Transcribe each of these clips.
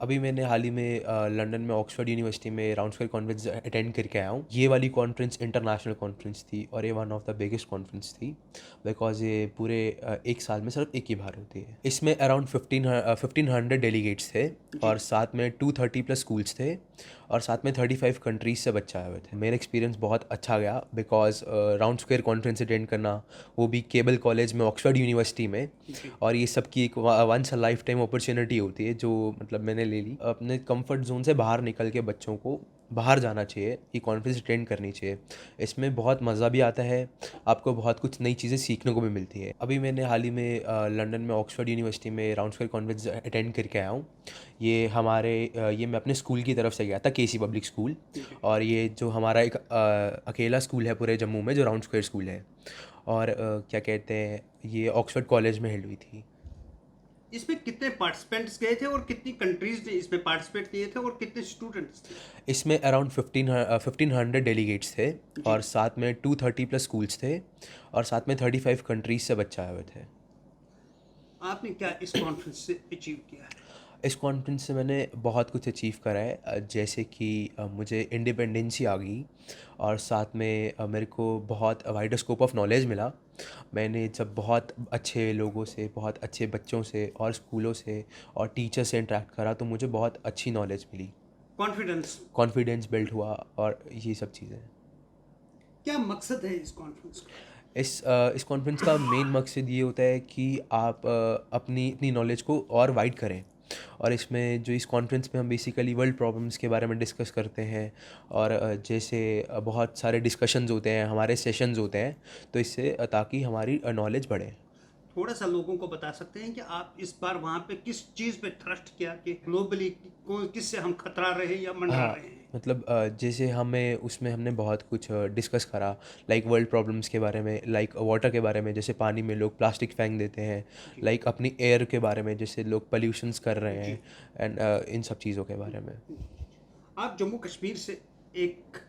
अभी मैंने हाल ही में लंदन में ऑक्सफोर्ड यूनिवर्सिटी में राउंडस्क्वायर कॉन्फ्रेंस अटेंड करके आया हूँ। ये वाली कॉन्फ्रेंस इंटरनेशनल कॉन्फ्रेंस थी और ये one of the biggest conference थी बिकॉज ये पूरे एक साल में सिर्फ एक ही बार होती है। इसमें अराउंड 1500 डेलीगेट्स थे और साथ में 230 प्लस स्कूल्स थे और साथ में 35 कंट्रीज से बच्चे आए हुए थे। मेरा एक्सपीरियंस बहुत अच्छा गया because round square conference attend करना, वो भी केबल कॉलेज में ऑक्सफोर्ड यूनिवर्सिटी में, और ये सबकी एक once a life time opportunity होती है जो मतलब मैंने ले ली। अपने कंफर्ट जोन से बाहर निकल के बच्चों को बाहर जाना चाहिए, ये कॉन्फ्रेंस अटेंड करनी चाहिए। इसमें बहुत मज़ा भी आता है, आपको बहुत कुछ नई चीज़ें सीखने को भी मिलती है। अभी मैंने हाल ही में लंदन में ऑक्सफोर्ड यूनिवर्सिटी में राउंड स्क्वायर कॉन्फ्रेंस अटेंड करके आया हूँ। ये मैं अपने स्कूल की तरफ से गया था, केसी पब्लिक स्कूल। और ये जो हमारा एक अकेला स्कूल है पूरे जम्मू में जो राउंड स्क्वायर स्कूल है। और क्या कहते हैं, ये ऑक्सफोर्ड कॉलेज में हेल्ड हुई थी। इसमें कितने पार्टिसिपेंट्स गए थे और कितनी कंट्रीज ने इसमें पार्टिसिपेट किए थे और कितने स्टूडेंट्स थे? इसमें अराउंड 1500 डेलीगेट्स थे और साथ में 230 प्लस स्कूल्स थे और साथ में 35 कंट्रीज से बच्चे आए हुए थे। आपने क्या इस कॉन्फ्रेंस से अचीव किया है? इस कॉन्फ्रेंस से मैंने बहुत कुछ अचीव करा है, जैसे कि मुझे इंडिपेंडेंसी आ गई और साथ में मेरे को बहुत वाइडर स्कोप ऑफ नॉलेज मिला। मैंने जब बहुत अच्छे लोगों से, बहुत अच्छे बच्चों से और स्कूलों से और टीचर से इंटरेक्ट करा तो मुझे बहुत अच्छी नॉलेज मिली। कॉन्फिडेंस। कॉन्फिडेंस बिल्ड हुआ और ये सब चीज़ें। क्या मकसद है इस कॉन्फ्रेंस का? इस कॉन्फ्रेंस का मेन मकसद ये होता है कि आप अपनी अपनी नॉलेज को और वाइड करें। और इसमें जो इस कॉन्फ्रेंस में हम बेसिकली वर्ल्ड प्रॉब्लम्स के बारे में डिस्कस करते हैं। और जैसे बहुत सारे डिस्कशंस होते हैं, हमारे सेशंस होते हैं, तो इससे ताकि हमारी नॉलेज बढ़े। थोड़ा सा लोगों को बता सकते हैं कि आप इस बार वहाँ पे किस चीज़ पे ट्रस्ट किया कि ग्लोबली किससे हम खतरा रहे या मंडरा हाँ, रहे हैं? मतलब जैसे हमने बहुत कुछ डिस्कस करा, लाइक वर्ल्ड प्रॉब्लम्स के बारे में, लाइक वाटर के बारे में, जैसे पानी में लोग प्लास्टिक फेंक देते हैं, जी। लाइक अपनी एयर के बारे में जैसे लोग पॉल्यूशंस कर रहे जी। हैं, एंड इन सब चीज़ों के बारे में। आप जम्मू कश्मीर से एक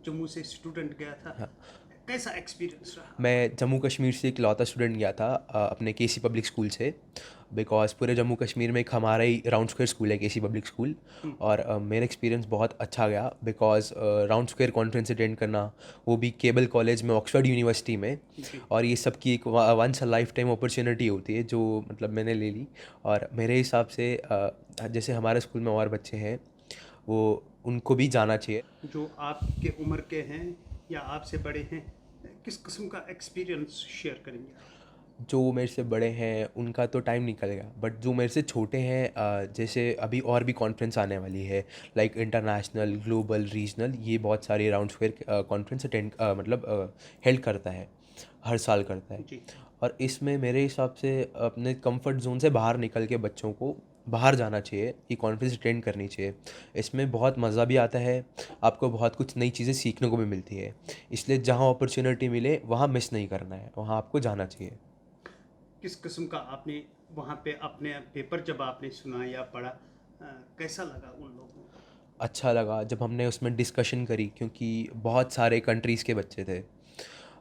जम्मू से स्टूडेंट गया था, हाँ, कैसा एक्सपीरियंस रहा आपका? मैं जम्मू कश्मीर से इकलौता स्टूडेंट गया था अपने केसी पब्लिक स्कूल से। बिकॉज़ पूरे जम्मू कश्मीर में एक हमारा ही राउंड स्क्वायर स्कूल है, केसी पब्लिक स्कूल। और मेरा एक्सपीरियंस बहुत अच्छा गया because round square conference attend करना, वो भी केबल कॉलेज में ऑक्सफोर्ड यूनिवर्सिटी में, जी। और ये सबकी एक once a life time opportunity होती है जो मतलब मैंने ले ली। और मेरे हिसाब से जैसे हमारे स्कूल में और बच्चे हैं, वो उनको भी जाना चाहिए। जो आपके उम्र के हैं या आपसे बड़े हैं, किस किस्म का एक्सपीरियंस शेयर करेंगे आप? जो मेरे से बड़े हैं उनका तो टाइम निकल गया, बट जो मेरे से छोटे हैं, जैसे अभी और भी कॉन्फ्रेंस आने वाली है, लाइक इंटरनेशनल, ग्लोबल, रीजनल, ये बहुत सारे राउंड स्क्वायर कॉन्फ्रेंस अटेंड मतलब हेल्ड करता है, हर साल करता है। जी। और इसमें मेरे हिसाब से अपने कंफर्ट जोन से बाहर निकल के बच्चों को बाहर जाना चाहिए, ये कॉन्फ्रेंस अटेंड करनी चाहिए। इसमें बहुत मज़ा भी आता है, आपको बहुत कुछ नई चीज़ें सीखने को भी मिलती है। इसलिए जहाँ अपॉर्चुनिटी मिले वहाँ मिस नहीं करना है, वहाँ आपको जाना चाहिए। किस किस्म का आपने वहाँ पे अपने पेपर जब आपने सुना या पढ़ा, कैसा लगा उन लोगों को? अच्छा लगा जब हमने उसमें डिस्कशन करी, क्योंकि बहुत सारे कंट्रीज़ के बच्चे थे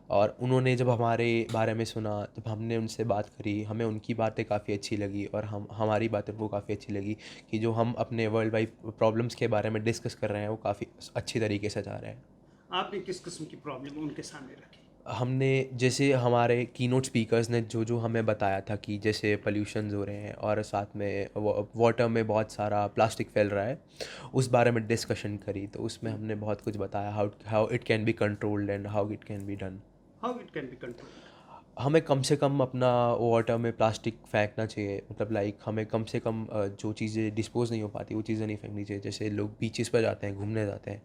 और उन्होंने जब हमारे बारे में सुना, जब हमने उनसे बात करी, हमें उनकी बातें काफ़ी अच्छी लगी और हमारी बातें उनको काफ़ी अच्छी लगी कि जो हम अपने वर्ल्ड वाइड प्रॉब्लम्स के बारे में डिस्कस कर रहे हैं वो काफ़ी अच्छी तरीके से जा रहे हैं। आपने किस किस्म की प्रॉब्लम उनके सामने रखी? हमने जैसे हमारे कीनोट स्पीकर्स ने जो जो हमें बताया था कि जैसे पोल्यूशंस हो रहे हैं और साथ में वाटर में बहुत सारा प्लास्टिक फैल रहा है, उस बारे में डिस्कशन करी, तो उसमें हमने बहुत कुछ बताया, how how it can be controlled and how it can be done. How it can be controlled? हमें कम से कम अपना वाटर में प्लास्टिक फेंकना चाहिए, मतलब लाइक हमें कम से कम जो चीज़ें डिस्पोज नहीं हो पाती वो चीज़ें नहीं फेंकनी चाहिए। जैसे लोग बीचेस पर जाते हैं, घूमने जाते हैं,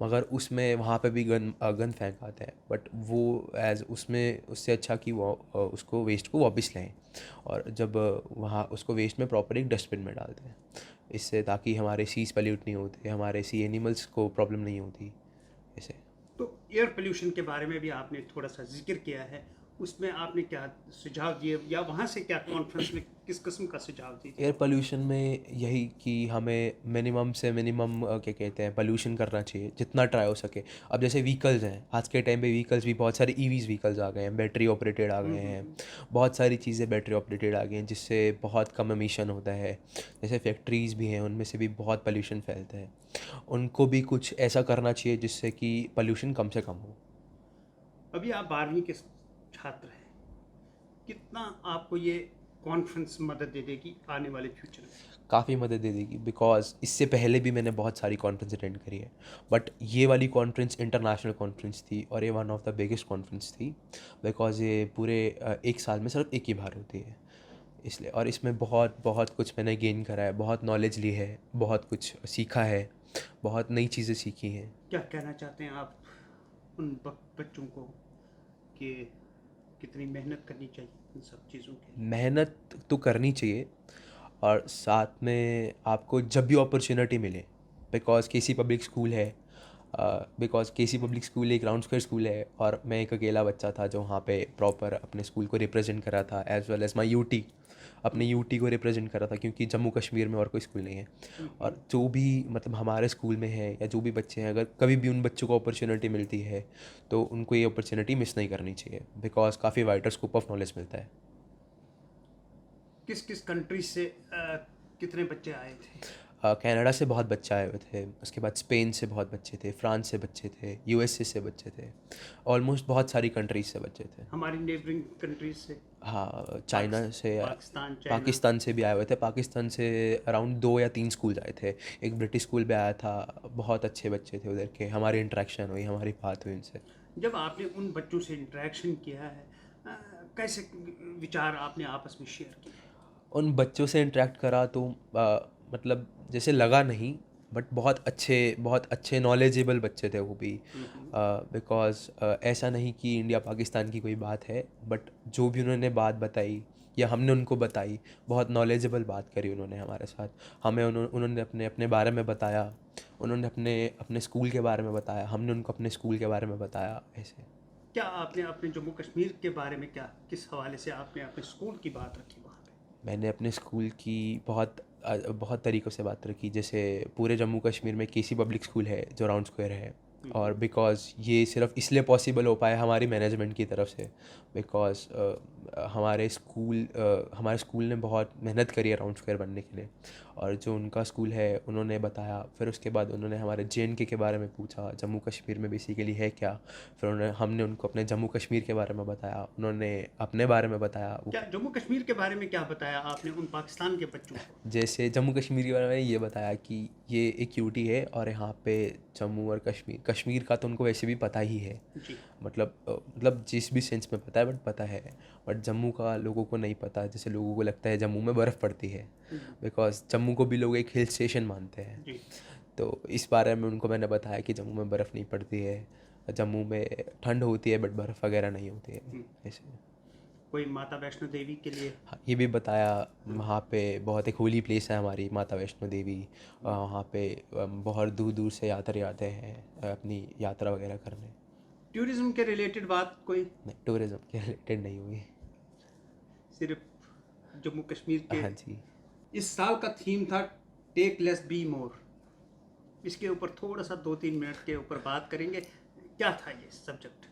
मगर उसमें वहाँ पे भी गन फेंक आते हैं, बट वो एज उसमें उससे अच्छा कि वो उसको वेस्ट को वापस लें और जब वहाँ उसको वेस्ट में प्रॉपर एक डस्टबिन में डालते हैं, इससे ताकि हमारे सीज पल्यूट नहीं होते, हमारे सी एनिमल्स को प्रॉब्लम नहीं होती ऐसे। तो एयर पोल्यूशन के बारे में भी आपने थोड़ा सा जिक्र किया है, उसमें आपने क्या सुझाव दिए या वहाँ से क्या कॉन्फ्रेंस में किस किस्म का सुझाव दिए? एयर पोल्यूशन में यही कि हमें मिनिमम से मिनिमम क्या कहते हैं पोल्यूशन करना चाहिए जितना ट्राई हो सके। अब जैसे व्हीकल्स हैं, आज के टाइम पे व्हीकल्स भी बहुत सारे ईवीज़ व्हीकल्स आ गए हैं, बैटरी ऑपरेटेड आ गए हैं। हम्म। बहुत सारी चीज़ें बैटरी ऑपरेटेड आ गई हैं जिससे बहुत कम एमिशन होता है। जैसे फैक्ट्रीज़ भी हैं, उनमें से भी बहुत पोल्यूशन फैलता है। उनको भी कुछ ऐसा करना चाहिए जिससे कि पोल्यूशन कम से कम हो। अभी आप 12वीं के छात्र हैं, कितना आपको ये कॉन्फ्रेंस मदद दे देगी आने वाले फ्यूचर में? काफ़ी मदद दे देगी, बिकॉज़ इससे पहले भी मैंने बहुत सारी कॉन्फ्रेंस अटेंड करी है, बट ये वाली कॉन्फ्रेंस इंटरनेशनल कॉन्फ्रेंस थी और ये one of the biggest conference थी। बिकॉज़ ये पूरे एक साल में सिर्फ एक ही बार होती है, इसलिए। और इसमें बहुत बहुत कुछ मैंने गेन करा है, बहुत नॉलेज ली है, बहुत कुछ सीखा है, बहुत नई चीज़ें सीखी हैं। क्या कहना चाहते हैं आप उन बच्चों को कि कितनी मेहनत करनी चाहिए इन सब चीज़ों के लिए? मेहनत तो करनी चाहिए, और साथ में आपको जब भी अपॉर्चुनिटी मिले, बिकॉज़ केसी पब्लिक स्कूल है, बिकॉज़ केसी पब्लिक स्कूल एक राउंड स्क्वायर स्कूल है और मैं एक अकेला बच्चा था जो वहाँ पे प्रॉपर अपने स्कूल को रिप्रेजेंट कर रहा था, एज़ वेल एज़ माई यूटी, अपने यूटी को रिप्रेजेंट कर रहा था, क्योंकि जम्मू कश्मीर में और कोई स्कूल नहीं है। और जो भी मतलब हमारे स्कूल में है या जो भी बच्चे हैं, अगर कभी भी उन बच्चों को अपॉर्चुनिटी मिलती है तो उनको ये अपॉर्चुनिटी मिस नहीं करनी चाहिए, बिकॉज़ काफ़ी वाइडर स्कोप ऑफ नॉलेज मिलता है। किस किस कंट्री से कितने बच्चे आए थे? कनाडा से बहुत बच्चे आए हुए थे, उसके बाद स्पेन से बहुत बच्चे थे, फ्रांस से बच्चे थे, यूएसए से बच्चे थे, ऑलमोस्ट बहुत सारी कंट्रीज से बच्चे थे। हमारी नेबरिंग कंट्रीज से? हाँ, चाइना से, पाकिस्तान, चाइना? पाकिस्तान से भी आए हुए थे। पाकिस्तान से अराउंड 2 या 3 स्कूल आए थे। एक ब्रिटिश स्कूल भी आया था, बहुत अच्छे बच्चे थे उधर के। हमारी इंटरेक्शन हुई, हमारी बात हुई उनसे। जब आपने उन बच्चों से इंटरेक्शन किया है, कैसे विचार आपने आपस में शेयर किए? उन बच्चों से इंटरेक्ट करा तो मतलब जैसे लगा नहीं, बट बहुत अच्छे नॉलेजेबल बच्चे थे वो भी। बिकॉज़ ऐसा नहीं कि इंडिया पाकिस्तान की कोई बात है, बट जो भी उन्होंने बात बताई या हमने उनको बताई, बहुत नॉलेजेबल बात करी उन्होंने हमारे साथ। हमें उन्होंने अपने अपने बारे में बताया, उन्होंने अपने अपने स्कूल के बारे में बताया, हमने उनको अपने स्कूल के बारे में बताया, ऐसे। क्या आपने अपने जम्मू कश्मीर के बारे में क्या किस हवाले से आपने अपने स्कूल की बात रखी वहाँ पे? मैंने अपने स्कूल की बहुत तरीक़ों से बात रखी। जैसे पूरे जम्मू कश्मीर में केसी पब्लिक स्कूल है जो राउंड स्क्वायर है, और बिकॉज़ ये सिर्फ इसलिए पॉसिबल हो पाया हमारी मैनेजमेंट की तरफ से, बिकॉज़ हमारे स्कूल ने बहुत मेहनत करी है राउंड स्क्वायर बनने के लिए। और जो उनका स्कूल है उन्होंने बताया, फिर उसके बाद उन्होंने हमारे जेएनके के बारे में पूछा, जम्मू कश्मीर में बेसिकली है क्या। फिर हमने उनको अपने जम्मू कश्मीर के बारे में बताया, उन्होंने अपने बारे में बताया। क्या जम्मू कश्मीर के बारे में क्या बताया आपने उन पाकिस्तान के बच्चों को? जैसे जम्मू कश्मीर के बारे में ये बताया कि ये एक यूटी है और यहाँ पे जम्मू और कश्मीर का तो उनको वैसे भी पता ही है। जी। मतलब जिस भी सेंस में पता है, बट पता है। बट जम्मू का लोगों को नहीं पता। जैसे लोगों को लगता है जम्मू में बर्फ़ पड़ती है, बिकॉज़ जम्मू को भी लोग एक हिल स्टेशन मानते हैं। जी। तो इस बारे में उनको मैंने बताया कि जम्मू में बर्फ़ नहीं पड़ती है, जम्मू में ठंड होती है बट बर्फ़ वगैरह नहीं होती है, ऐसे। कोई माता वैष्णो देवी के लिए? हाँ, ये भी बताया। वहाँ पे बहुत एक होली प्लेस है हमारी, माता वैष्णो देवी। वहाँ पे बहुत दूर दूर से यात्री आते हैं अपनी यात्रा वगैरह करने। टूरिज्म के रिलेटेड बात कोई? नहीं, टूरिज़्म के रिलेटेड नहीं हुई। सिर्फ जम्मू कश्मीर के? हाँ जी। इस साल का थीम था टेक लेस बी मोर। इसके ऊपर थोड़ा सा 2-3 मिनट के ऊपर बात करेंगे। क्या था ये subject?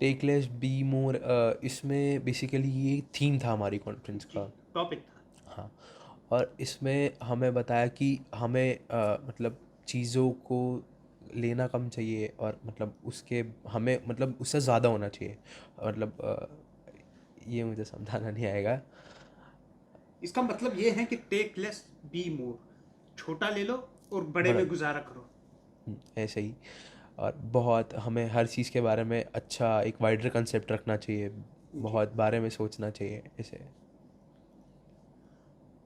Take less be more, इसमें बेसिकली ये थीम था हमारी कॉन्फ्रेंस का। टॉपिक था। हाँ, और इसमें हमें बताया कि हमें मतलब चीज़ों को लेना कम चाहिए, और मतलब उसके हमें मतलब उससे ज़्यादा होना चाहिए। मतलब ये मुझे समझाना नहीं आएगा। इसका मतलब ये है कि टेक लेस बी मोर, छोटा ले लो और बड़े बड़ा में गुजारा करो। ऐसे ही। और बहुत हमें हर चीज़ के बारे में अच्छा एक वाइडर कंसेप्ट रखना चाहिए, बहुत बारे में सोचना चाहिए, ऐसे।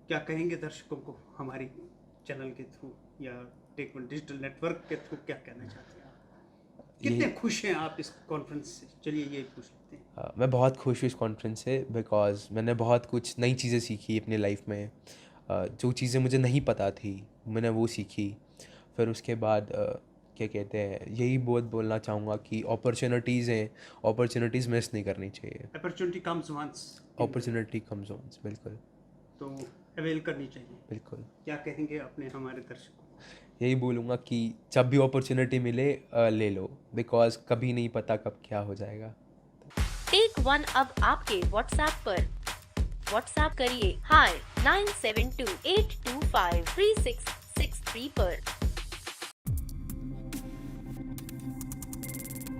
क्या कहेंगे दर्शकों को हमारी चैनल के थ्रू या टेक वन डिजिटल नेटवर्क के थ्रू, क्या कहना चाहते हैं आप? कितने यही खुश हैं आप इस कॉन्फ्रेंस से? चलिए ये पूछ लेते हैं। मैं बहुत खुश हूँ इस कॉन्फ्रेंस से, बिकॉज़ मैंने बहुत कुछ नई चीज़ें सीखी अपनी लाइफ में। जो चीज़ें मुझे नहीं पता थी मैंने वो सीखी। फिर उसके बाद क्या कहते हैं, यही बहुत बोलना चाहूँगा कि अपॉर्चुनिटीज़ हैं, अपॉर्चुनिटीज़ मिस नहीं करनी चाहिए। Opportunity comes once, opportunity comes once, बिल्कुल तो अवेल करनी चाहिए। बिल्कुल। क्या कहेंगे अपने हमारे दर्शकों को? यही बोलूँगा कि जब भी अपॉर्चुनिटी मिले ले लो, बिकॉज़ कभी नहीं पता कब क्या हो जाएगा। टेक वन अब आपके व्हाट्सएप पर। व्हाट्सएप करिए हाय 9728253663 पर।